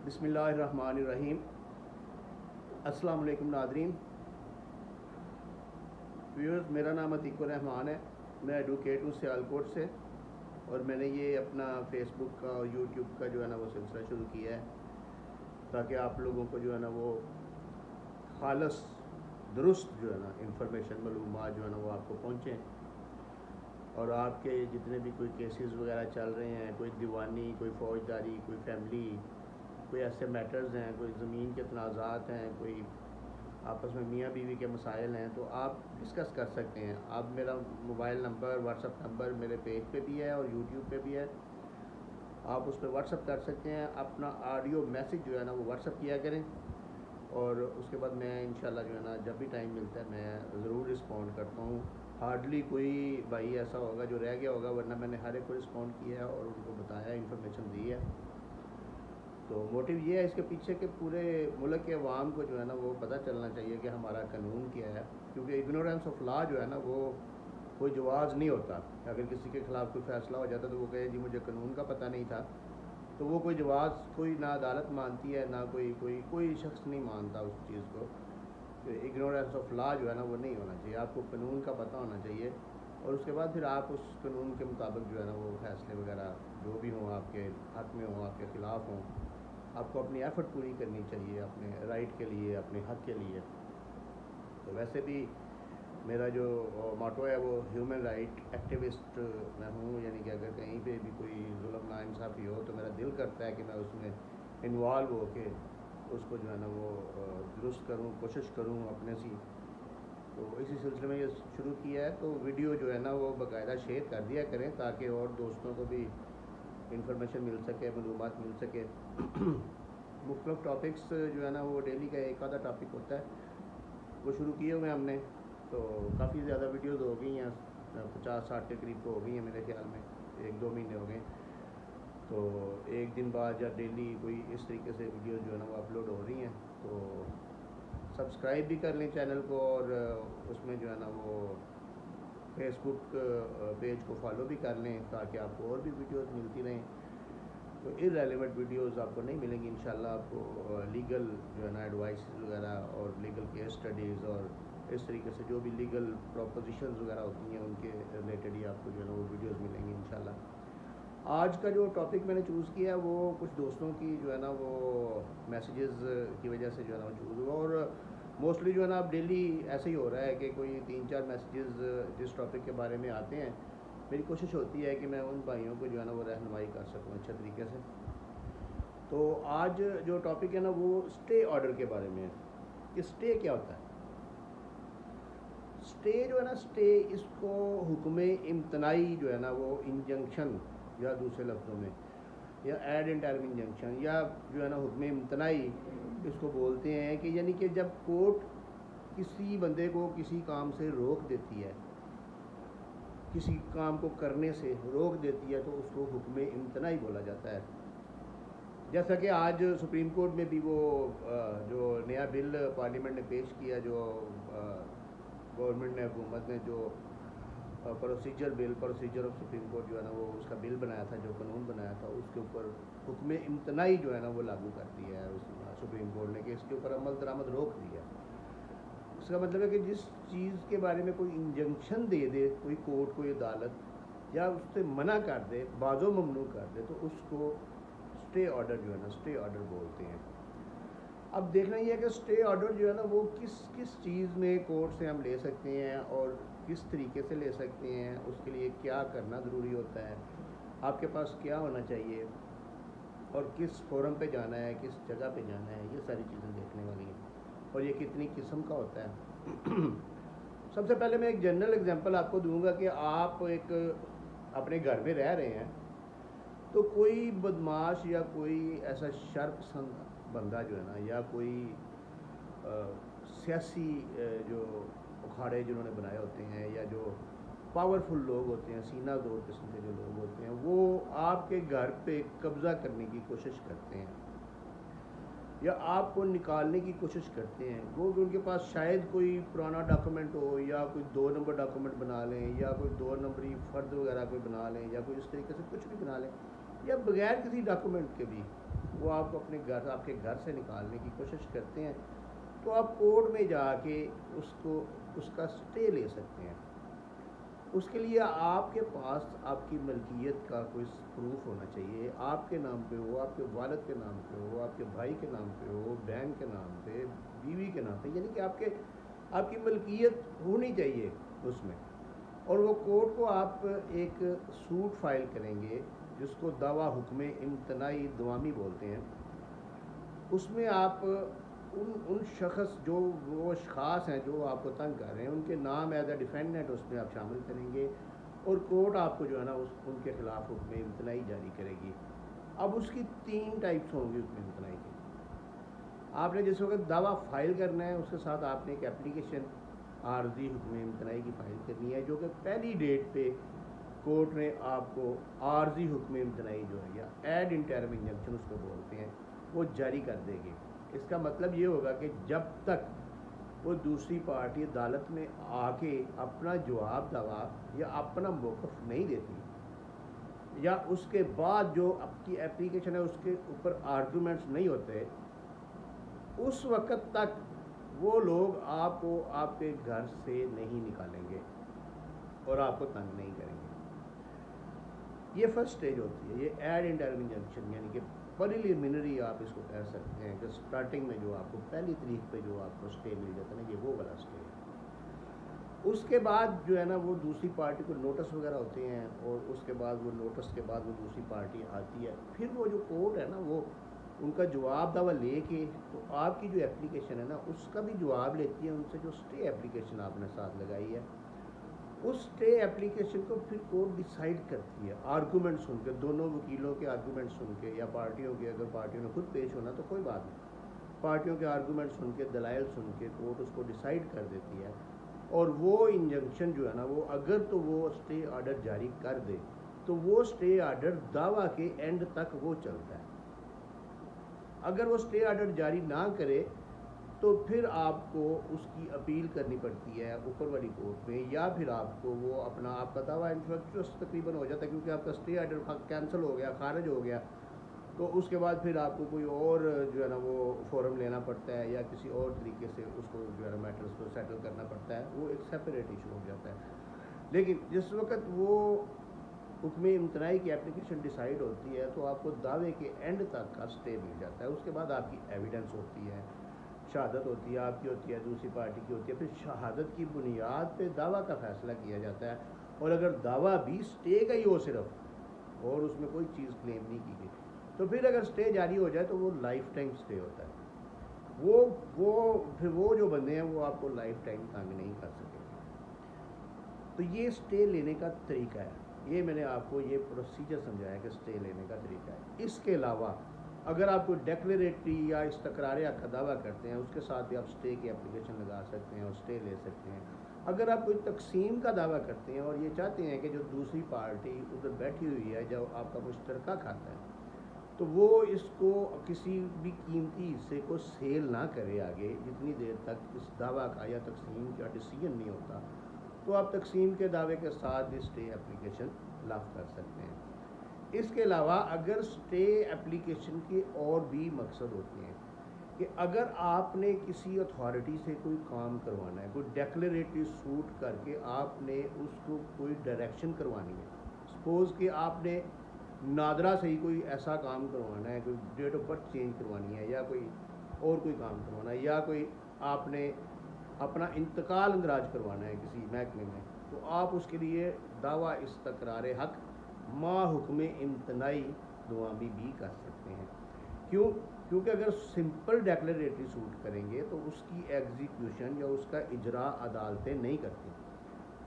बिस्मिल्लाहिर्रहमानिर्रहीम। अस्सलाम वालेकुम नाज़रीन व्यूअर्स, मेरा नाम अतीकुर रहमान है। मैं एडवोकेट हूँ सियालकोट से और मैंने ये अपना फेसबुक का और यूट्यूब का जो है ना वो सिलसिला शुरू किया है ताकि आप लोगों को जो है ना वो खालस दुरुस्त जो है ना इंफॉर्मेशन मालूमात जो है ना वो आपको पहुँचें और आपके जितने भी कोई केसेस वगैरह चल रहे हैं, कोई दीवानी, कोई फ़ौजदारी, कोई फैमिली, कोई ऐसे मैटर्स हैं, कोई ज़मीन के तनाज़ात हैं, कोई आपस में मियाँ बीवी के मसाइल हैं, तो आप डिस्कस कर सकते हैं। आप मेरा मोबाइल नंबर, व्हाट्सअप नंबर मेरे पेज पे भी है और यूट्यूब पे भी है। आप उस पर व्हाट्सअप कर सकते हैं। अपना ऑडियो मैसेज जो है ना वो व्हाट्सअप किया करें और उसके बाद मैं इंशाल्लाह जो है ना जब भी टाइम मिलता है मैं ज़रूर रिस्पॉन्ड करता हूँ। हार्डली कोई भाई ऐसा होगा जो रह गया होगा, वरना मैंने हर एक को रिस्पॉन्ड किया है और उनको बताया, इन्फॉर्मेशन दी है। तो मोटिव ये है इसके पीछे कि पूरे मुल्क के अवाम को जो है ना वो पता चलना चाहिए कि हमारा कानून क्या है, क्योंकि इग्नोरेंस ऑफ लॉ जो है ना वो कोई जवाज़ नहीं होता। अगर किसी के ख़िलाफ़ कोई फ़ैसला हो जाता तो वो कहे जी मुझे कानून का पता नहीं था, तो वो कोई जवाज़ कोई ना अदालत मानती है ना कोई शख्स नहीं मानता उस चीज़ को। तो इग्नोरेंस ऑफ लॉ जो है ना वो नहीं होना चाहिए। आपको कानून का पता होना चाहिए और उसके बाद फिर आप उस कानून के मुताबिक जो है ना वो फ़ैसले वगैरह जो भी हों, आपके हक़ में हों, आपके ख़िलाफ़ हों, आपको अपनी एफ़र्ट पूरी करनी चाहिए अपने राइट के लिए, अपने हक़ के लिए। तो वैसे भी मेरा जो मोटो है वो ह्यूमन राइट एक्टिविस्ट मैं हूँ, यानी कि अगर कहीं पे भी कोई जुल्म नाइंसाफ़ी हो तो मेरा दिल करता है कि मैं उसमें इन्वॉल्व हो के उसको जो है ना वो दुरुस्त करूँ, कोशिश करूँ अपने सी। तो इसी सिलसिले में ये शुरू किया है। तो वीडियो जो है ना वो बाकायदा शेयर कर दिया करें ताकि और दोस्तों को भी इंफॉर्मेशन मिल सके, मालूमात मिल सके। मुख्तलिफ टॉपिक्स जो है ना वो डेली का एक आधा टॉपिक होता है वो शुरू किए हुए हमने। तो काफ़ी ज़्यादा वीडियोज़ हो गई हैं, 50-60 के करीब तो हो गई हैं मेरे ख्याल में, 1-2 महीने हो गए। तो एक दिन बाद या डेली कोई इस तरीके से वीडियो जो है ना वो अपलोड हो रही हैं। तो सब्सक्राइब भी कर लें चैनल को और उसमें जो है ना वो फेसबुक पेज को फॉलो भी कर लें ताकि आपको और भी वीडियोस मिलती रहें। तो इररेलेवेंट वीडियोस आपको नहीं मिलेंगी इंशाल्लाह। आपको लीगल जो है ना एडवाइस वगैरह और लीगल केस स्टडीज़ और इस तरीके से जो भी लीगल प्रोपोजिशंस वगैरह होती हैं उनके रिलेटेड ही आपको जो है ना वो वीडियोस मिलेंगी इंशाल्लाह। आज का जो टॉपिक मैंने चूज़ किया है वो कुछ दोस्तों की जो है ना वो मैसेजेस की वजह से जो है ना वो चूज़ हुआ और मोस्टली जो है ना अब डेली ऐसे ही हो रहा है कि कोई 3-4 मैसेजेस जिस टॉपिक के बारे में आते हैं, मेरी कोशिश होती है कि मैं उन भाइयों को जो है ना वो रहनुमाई कर सकूं अच्छे तरीके से। तो आज जो टॉपिक है ना वो स्टे ऑर्डर के बारे में है कि स्टे क्या होता है। स्टे जो है ना, स्टे इसको हुक्म इम्तनाई जो है ना वो इंजंक्शन या दूसरे लफ्ज़ों में या एड इंटरम इंजंक्शन या जो है ना हुक्म इम्तनाई इसको बोलते हैं कि यानी कि जब कोर्ट किसी बंदे को किसी काम से रोक देती है, किसी काम को करने से रोक देती है, तो उसको हुक्म इम्तनाई बोला जाता है। जैसा कि आज सुप्रीम कोर्ट में भी वो जो नया बिल पार्लियामेंट ने पेश किया, जो गवर्नमेंट ने, हुकूमत ने जो प्रोसीजर ऑफ सुप्रीम कोर्ट जो है ना वो उसका बिल बनाया था, जो कानून बनाया था, उसके ऊपर हुक्म इम्तनाई जो है ना वो लागू कर दिया है उस सुप्रीम कोर्ट ने कि इसके ऊपर अमल दरामद रोक दिया। इसका मतलब है कि जिस चीज़ के बारे में कोई इंजंक्शन दे दे कोई कोर्ट, कोई अदालत, या उससे मना कर दे, बाज़ो ममनू कर दे, तो उसको स्टे ऑर्डर जो है ना स्टे ऑर्डर बोलते हैं। अब देखना ये है कि स्टे ऑर्डर जो है ना वो किस किस चीज़ में कोर्ट से हम ले सकते हैं और किस तरीके से ले सकते हैं, उसके लिए क्या करना ज़रूरी होता है, आपके पास क्या होना चाहिए और किस फोरम पे जाना है, किस जगह पे जाना है, ये सारी चीज़ें देखने वाली हैं और ये कितनी किस्म का होता है। सबसे पहले मैं एक जनरल एग्जांपल आपको दूंगा कि आप एक अपने घर में रह रहे हैं, तो कोई बदमाश या कोई ऐसा शर्पसंद बंदा जो है ना, या कोई सियासी जो अखाड़े जिन्होंने बनाए होते हैं, या जो पावरफुल लोग होते हैं, सीना जोर किस्म के जो लोग होते हैं, वो आपके घर पे कब्ज़ा करने की कोशिश करते हैं या आपको निकालने की कोशिश करते हैं। वो उनके पास शायद कोई पुराना डॉक्यूमेंट हो, या कोई 2 नंबर डॉक्यूमेंट बना लें, या कोई 2 नंबरी फ़र्द वगैरह कोई बना लें, या कोई इस तरीके से कुछ भी बना लें, या बगैर किसी डॉक्यूमेंट के भी वो आपको अपने घर आपके घर से निकालने की कोशिश करते हैं, तो आप कोर्ट में जाके उसका स्टे ले सकते हैं। उसके लिए आपके पास आपकी मलकियत का कोई प्रूफ होना चाहिए, आपके नाम पे हो, आपके वालिद के नाम पे हो, आपके भाई के नाम पे हो, बहन के नाम पे, बीवी के नाम पे, यानी कि आपकी मलकियत होनी चाहिए उसमें। और वो कोर्ट को आप एक सूट फाइल करेंगे जिसको दावा हुक्म इम्तनाई दवामी बोलते हैं। उसमें आप उन शख्स जो वो अशख़ास हैं जो आपको तंग कर रहे हैं उनके नाम एज अ डिफेंडेंट उसमें आप शामिल करेंगे, और कोर्ट आपको जो है ना उनके ख़िलाफ़ हुक्म इम्तनाई जारी करेगी। अब उसकी 3 टाइप्स होंगी हुक्म इम्तनाई की। आपने जिस वक्त दावा फाइल करना है उसके साथ आपने एक एप्लीकेशन आर्जी हुक्म इम्तनाई की फ़ाइल करनी है, जो कि पहली डेट पे कोर्ट ने आपको आर्जी हुक्म इम्तनाई जो है या एड इंटरम इंजंक्शन उसको बोलते हैं वो जारी कर देगी। इसका मतलब ये होगा कि जब तक वो दूसरी पार्टी अदालत में आके अपना जवाब दावा या अपना मौक़िफ़ नहीं देती या उसके बाद जो आपकी एप्लीकेशन है उसके ऊपर आर्गूमेंट्स नहीं होते, उस वक़्त तक वो लोग आपको आपके घर से नहीं निकालेंगे और आपको तंग नहीं करेंगे। ये फर्स्ट स्टेज होती है, ये एड इंटरम इंजंक्शन, यानी कि प्रिलिमिनरी आप इसको कह सकते हैं कि स्टार्टिंग में जो आपको पहली तारीख पे जो आपको स्टे मिल जाता है ना, ये वो वाला स्टे है। उसके बाद जो है ना वो दूसरी पार्टी को नोटिस वगैरह होते हैं, और उसके बाद वो नोटिस के बाद वो दूसरी पार्टी आती है, फिर वो जो कोर्ट है ना वो उनका जवाब दावा लेके तो आपकी जो एप्लीकेशन है ना उसका भी जवाब लेती है उनसे, जो स्टे एप्लीकेशन आपने साथ लगाई है उस स्टे एप्लीकेशन को फिर कोर्ट डिसाइड करती है आर्गूमेंट सुन के, दोनों वकीलों के आर्गूमेंट सुन के या पार्टियों के, अगर पार्टियों ने खुद पेश होना तो कोई बात नहीं, पार्टियों के आर्गूमेंट सुन के, दलाइल सुन के कोर्ट उसको डिसाइड कर देती है। और वो इंजंक्शन जो है ना वो अगर तो वो स्टे आर्डर जारी कर दे तो वो स्टे आर्डर दावा के एंड तक वो चलता है। अगर वो स्टे आर्डर जारी ना करे तो फिर आपको उसकी अपील करनी पड़ती है ऊपर वाली कोर्ट में, या फिर आपको वो आपका दावा इन्फ्रक्चुअस तकरीबन हो जाता है क्योंकि आपका स्टे आर्डर कैंसिल हो गया, खारिज हो गया, तो उसके बाद फिर आपको कोई और जो है ना वो फोरम लेना पड़ता है या किसी और तरीके से उसको जो है ना मैटर्स को सेटल करना पड़ता है, वो एक सेपरेट इशू हो जाता है। लेकिन जिस वक्त वो हुक्म इम्तनाई की एप्लीकेशन डिसाइड होती है तो आपको दावे के एंड तक का स्टे मिल जाता है। उसके बाद आपकी एविडेंस होती है, शहादत होती है, आपकी होती है, दूसरी पार्टी की होती है, फिर शहादत की बुनियाद पे दावा का फैसला किया जाता है। और अगर दावा भी स्टे का ही हो सिर्फ और उसमें कोई चीज़ क्लेम नहीं की गई तो फिर अगर स्टे जारी हो जाए तो वो लाइफ टाइम स्टे होता है। फिर वो जो बंदे हैं वो आपको लाइफ टाइम तंग नहीं कर सकेंगे। तो ये स्टे लेने का तरीका है, ये मैंने आपको ये प्रोसीजर समझाया कि स्टे लेने का तरीका है। इसके अलावा अगर आप कोई डेक्लेरेटरी या इस्तकरार हक का दावा करते हैं उसके साथ भी आप स्टे की एप्लीकेशन लगा सकते हैं और स्टे ले सकते हैं। अगर आप कोई तकसीम का दावा करते हैं और ये चाहते हैं कि जो दूसरी पार्टी उधर बैठी हुई है, जो आपका मुश्तरका खाता है, तो वो इसको किसी भी कीमती हिस्से को सेल ना करे आगे जितनी देर तक इस दावा का या तकसीम का डिसीजन नहीं होता, तो आप तकसीम के दावे के साथ भी स्टे एप्लीकेशन लाफ कर सकते हैं। इसके अलावा अगर स्टे एप्लीकेशन के और भी मकसद होते हैं कि अगर आपने किसी अथॉरिटी से कोई काम करवाना है, कोई डेक्लेरेटरी सूट करके आपने उसको कोई डायरेक्शन करवानी है, सपोज़ कि आपने नादरा से ही कोई ऐसा काम करवाना है, कोई डेट ऑफ बर्थ चेंज करवानी है या कोई और कोई काम करवाना है, या कोई आपने अपना इंतकाल अंदराज करवाना है किसी महकमे में, तो आप उसके लिए दावा इस्तकरार हक मा हुक्म इम्तनाई दुआमी भी कर सकते हैं। क्योंकि अगर सिंपल डेक्लेरेटरी सूट करेंगे तो उसकी एग्जीक्यूशन या उसका इजरा अदालतें नहीं करती,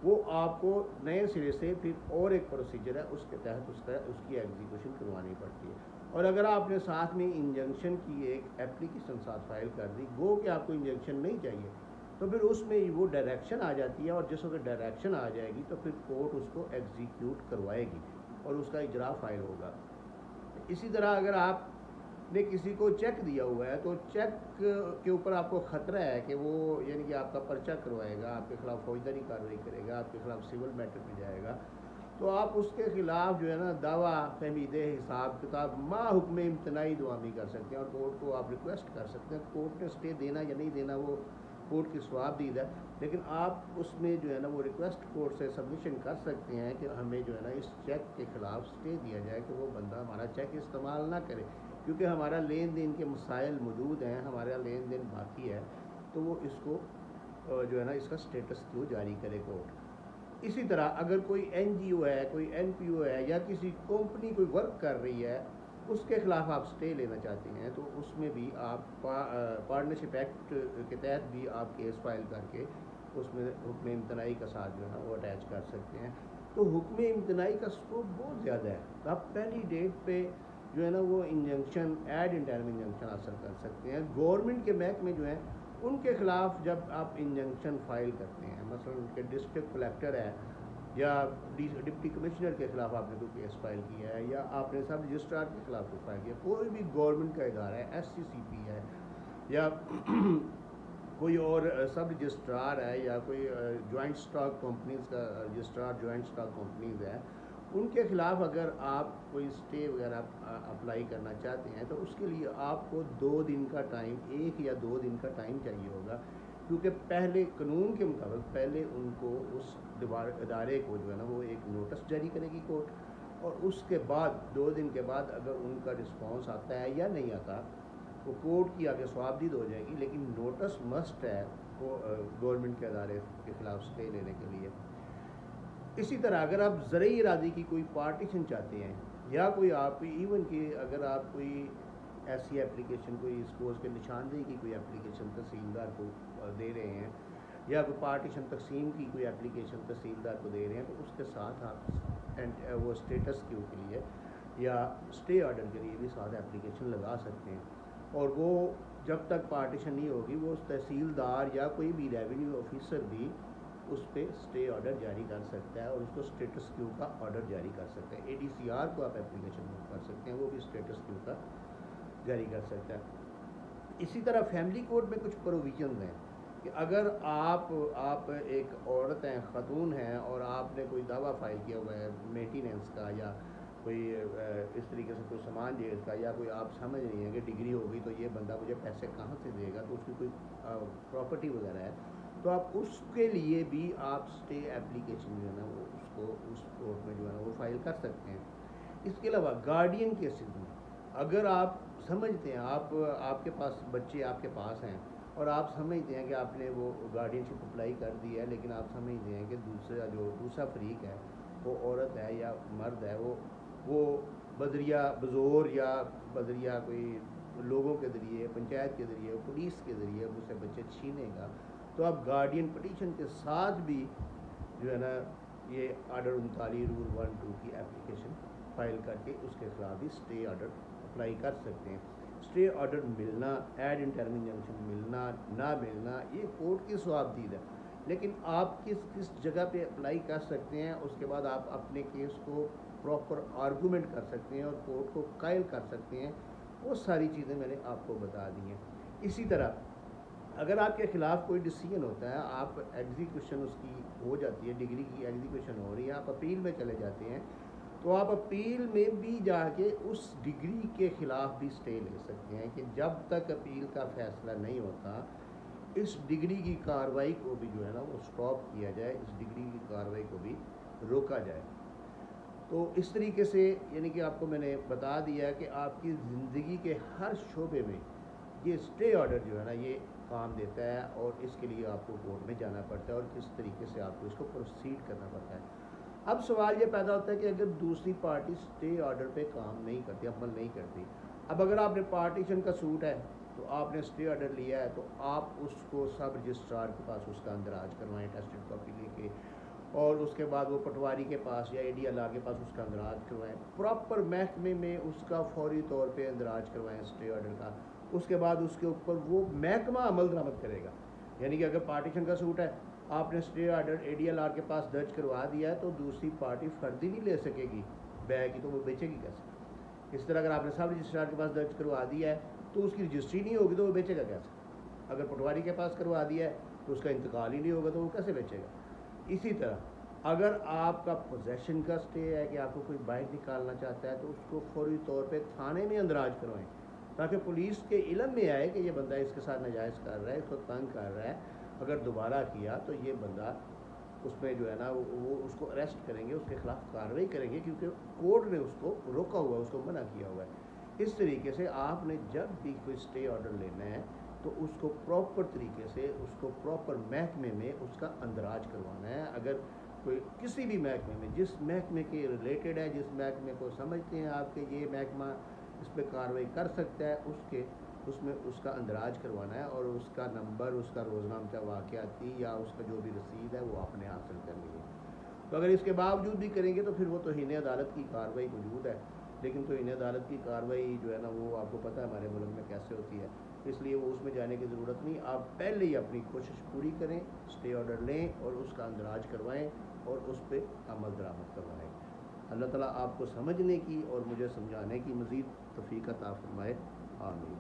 वो आपको नए सिरे से फिर और एक प्रोसीजर है उसके तहत उसकी एग्जीक्यूशन करवानी पड़ती है। और अगर आपने साथ में इंजंक्शन की एक एप्लीकेशन साथ फाइल कर दी, गो कि आपको इंजंक्शन नहीं चाहिए, तो फिर उसमें वो डायरेक्शन आ जाती है, और जिस वक्त डायरेक्शन आ जाएगी तो फिर कोर्ट उसको एग्जीक्यूट करवाएगी और उसका इजरा फाइल होगा। इसी तरह अगर आपने किसी को चेक दिया हुआ है तो चेक के ऊपर आपको ख़तरा है कि वो यानी कि आपका पर्चा करवाएगा, आपके ख़िलाफ़ फौजदारी कार्रवाई करेगा, आपके ख़िलाफ़ सिविल मैटर में जाएगा, तो आप उसके ख़िलाफ़ जो है ना दावा फहमीदे हिसाब किताब मा हुक्म इम्तनाई दुआमी कर सकते हैं और कोर्ट को आप रिक्वेस्ट कर सकते हैं। कोर्ट ने स्टे देना या नहीं देना वो कोर्ट की स्वाबदीद है, लेकिन आप उसमें जो है ना वो रिक्वेस्ट कोर्ट से सबमिशन कर सकते हैं कि हमें जो है ना इस चेक के ख़िलाफ़ स्टे दिया जाए कि वो बंदा हमारा चेक इस्तेमाल ना करे, क्योंकि हमारा लेन देन के मसाइल मौजूद हैं, हमारा लेन देन बाकी है, तो वो इसको जो है ना इसका स्टेटस क्यों जारी करे कोर्ट। इसी तरह अगर कोई NGO है, कोई NPO है या किसी कंपनी कोई वर्क कर रही है, उसके ख़िलाफ़ आप स्टे लेना चाहते हैं, तो उसमें भी आप पार्टनरशिप एक्ट के तहत भी आप केस फाइल करके उसमें हुक्म इम्तनाई का साथ जो है ना वो अटैच कर सकते हैं। तो हुक्म इम्तनाई का स्कोप बहुत ज़्यादा है। तो आप पहली डेट पे जो है ना वो इंजंक्शन एड इंटरम इंजंक्शन हासिल कर सकते हैं। गवर्नमेंट के महकमे जो हैं उनके ख़िलाफ़ जब आप इंजंक्शन फ़ाइल करते हैं, मसलन उनके डिस्ट्रिक्ट कलेक्टर है या डिप्टी कमिश्नर के ख़िलाफ़ आपने कोई केस फाइल किया है या आपने सब रजिस्ट्रार के ख़िलाफ़ कोई फाइल किया, कोई भी गवर्नमेंट का इदारा है, SCCP है या कोई और सब रजिस्ट्रार है या कोई जॉइंट स्टॉक कंपनीज़ का रजिस्ट्रार जॉइंट स्टॉक कंपनीज़ है, उनके ख़िलाफ़ अगर आप कोई स्टे वगैरह अप्लाई करना चाहते हैं तो उसके लिए आपको 2 दिन का टाइम, 1 या 2 दिन का टाइम चाहिए होगा, क्योंकि पहले कानून के मुताबिक पहले उनको उस इदारे को जो है ना वो एक नोटिस जारी करेगी कोर्ट, और उसके बाद 2 दिन के बाद अगर उनका रिस्पांस आता है या नहीं आता वो कोर्ट की आगे स्वाबदीद हो जाएगी, लेकिन नोटिस मस्ट है वो गवर्नमेंट के इदारे के ख़िलाफ़ स्टे लेने के लिए। इसी तरह अगर आप ज़रूरी इरादे की कोई पार्टीशन चाहते हैं या कोई आप इवन कि अगर आप कोई ऐसी एप्लीकेशन कोई सपोज के निशानदेही की कोई एप्लीकेशन तहसीलदार को दे रहे हैं या कोई पार्टीशन तकसीम की कोई एप्लीकेशन तहसीलदार को दे रहे हैं, तो उसके साथ आप वो स्टेटस क्यू के लिए या स्टे ऑर्डर के लिए भी साथ एप्लीकेशन लगा सकते हैं, और वो जब तक पार्टीशन नहीं होगी वो तहसीलदार या कोई भी रेवेन्यू ऑफिसर भी उस पर स्टे ऑर्डर जारी कर सकता है और उसको स्टेटस क्यू का ऑर्डर जारी कर सकते हैं। ADCR को आप एप्लीकेशन कर सकते हैं, वो भी स्टेटस क्यू का जारी कर सकता है। इसी तरह फैमिली कोड में कुछ प्रोविजन हैं कि अगर आप एक औरत हैं, ख़ातून हैं और आपने कोई दावा फाइल किया हुआ है मेंटेनेंस का या कोई इस तरीके से कोई सामान जेज का, या कोई आप समझ रही हैं कि डिग्री हो गई तो ये बंदा मुझे पैसे कहाँ से देगा, तो उसकी कोई प्रॉपर्टी वगैरह है, तो आप उसके लिए भी आप स्टे एप्लीकेशन जो है ना वो उसको उस कोर्ट में जो है ना वो फाइल कर सकते हैं। इसके अलावा गार्डियन केसेस में अगर आप समझते हैं आपके पास बच्चे आपके पास हैं और आप समझते हैं कि आपने वो गार्डियनशिप अप्लाई कर दी है, लेकिन आप समझते हैं कि दूसरा फरीक है वो औरत है या मर्द है, वो बदरिया बजोर या बदरिया कोई लोगों के ज़रिए, पंचायत के ज़रिए, पुलिस के ज़रिए उससे बच्चे छीनेगा, तो आप गार्डियन पटिशन के साथ भी जो है ना ये ऑर्डर 39 रूल 1-2 की एप्लीकेशन फ़ाइल करके उसके खिलाफ भी स्टे ऑर्डर अप्लाई कर सकते हैं। स्टे ऑर्डर मिलना, एड इंटरम इंजंक्शन मिलना ना मिलना ये कोर्ट की स्वाबदीद है, लेकिन आप किस जगह पे अप्लाई कर सकते हैं, उसके बाद आप अपने केस को प्रॉपर आर्गूमेंट कर सकते हैं और कोर्ट को कायल कर सकते हैं। वो सारी चीज़ें मैंने आपको बता दी हैं। इसी तरह अगर आपके ख़िलाफ़ कोई डिसीजन होता है, आप एग्जीक्यूशन उसकी हो जाती है, डिग्री की एग्जीक्यूशन हो रही है, आप अपील में चले जाते हैं, तो आप अपील में भी जाके उस डिग्री के ख़िलाफ़ भी स्टे ले सकते हैं कि जब तक अपील का फ़ैसला नहीं होता इस डिग्री की कार्रवाई को भी जो है ना वो स्टॉप किया जाए, इस डिग्री की कार्रवाई को भी रोका जाए। तो इस तरीके से यानी कि आपको मैंने बता दिया है कि आपकी ज़िंदगी के हर शोबे में ये स्टे ऑर्डर जो है ना ये काम देता है और इसके लिए आपको कोर्ट में जाना पड़ता है और किस तरीके से आपको इसको प्रोसीड करना पड़ता है। अब सवाल ये पैदा होता है कि अगर दूसरी पार्टी स्टे ऑर्डर पे काम नहीं करती, अमल नहीं करती, अब अगर आपने पार्टीशन का सूट है तो आपने स्टे ऑर्डर लिया है तो आप उसको सब रजिस्ट्रार के पास उसका अंदराज करवाएं टेस्टेड कॉपी लेके, और उसके बाद वो पटवारी के पास या ADLR के पास उसका अंदराज करवाएं, प्रॉपर महकमे में उसका फौरी तौर पे अंदराज करवाएं स्टे ऑर्डर का। उसके बाद उसके ऊपर वो महकमा अमल दरामद करेगा, यानी कि अगर पार्टीशन का सूट है आपने स्टे ऑर्डर ADLR के पास दर्ज करवा दिया है तो दूसरी पार्टी फर्दी नहीं ले सकेगी बैग की, तो वो बेचेगी कैसे। इस तरह अगर आपने सब रजिस्ट्रार के पास दर्ज करवा दिया है तो उसकी रजिस्ट्री नहीं होगी तो वो बेचेगा कैसे। अगर पटवारी के पास करवा दिया है तो उसका इंतकाल ही नहीं होगा तो वो कैसे बेचेगा। इसी तरह अगर आपका पोजेसन का स्टे है कि आपको कोई बाइक निकालना चाहता है तो उसको फौरी तौर पे थाने में अंदराज करवाएं, ताकि पुलिस के इल्म में आए कि ये बंदा इसके साथ नाजायज़ कर रहा है, इसको तंग कर रहा है। अगर दोबारा किया तो ये बंदा उसमें जो है ना वो उसको अरेस्ट करेंगे, उसके ख़िलाफ़ कार्रवाई करेंगे, क्योंकि कोर्ट ने उसको रोका हुआ है, उसको मना किया हुआ है। इस तरीके से आपने जब भी कोई स्टे ऑर्डर लेना है तो उसको प्रॉपर तरीके से, उसको प्रॉपर महकमे में उसका अंदराज करवाना है। अगर कोई किसी भी महकमे में, जिस महकमे के रिलेटेड है, जिस महकमे को समझते हैं आपके ये महकमा इस पर कार्रवाई कर सकता है, उसमें उसका अंदराज करवाना है, और उसका नंबर, उसका रोज़नामा वाक़याती या उसका जो भी रसीद है वो आपने हासिल करनी है। तो अगर इसके बावजूद भी करेंगे तो फिर वो तौहीन अदालत की कार्रवाई मौजूद है। लेकिन तौहीन अदालत की कार्रवाई जो है ना वो आपको पता है हमारे मुल्क में कैसे होती है, इसलिए वो उसमें जाने की ज़रूरत नहीं। आप पहले ही अपनी कोशिश पूरी करें, स्टे ऑर्डर लें और उसका अंदराज करवाएं और उस पर अमल दरामद करवाएं। अल्लाह ताला आपको समझने की और मुझे समझाने की मज़ीद तौफ़ीक़ अता फ़रमाए। आमीन।